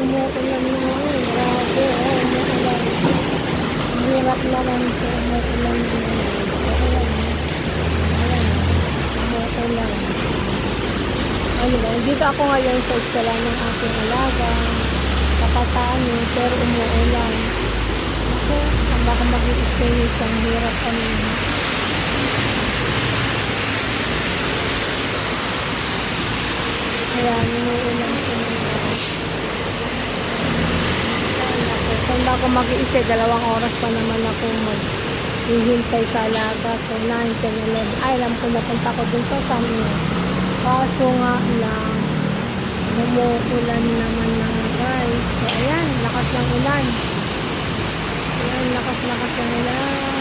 umuulan na ngayon. Grabe, umuulan. Ang hirap naman po umuulan na ngayon. So, ayan, umuulan. Anyway, dito ako ngayon sa eskwela ng aking alaga. Kapataan pero umuulan. Ako, baka mag-i-stay nito. Ang hirap kami. Ayan, umuulan po ngayon. Kung ba ako mag-i-stay, 2 oras pa naman ako maghihintay sa alaga. So, 9, 10, 11. Ay, alam ko napunta ko dun sa Samyo. Kaso nga lang, umuulan naman na guys. So, ayan, lakas ng ulan. Ayan, lakas ng ulan.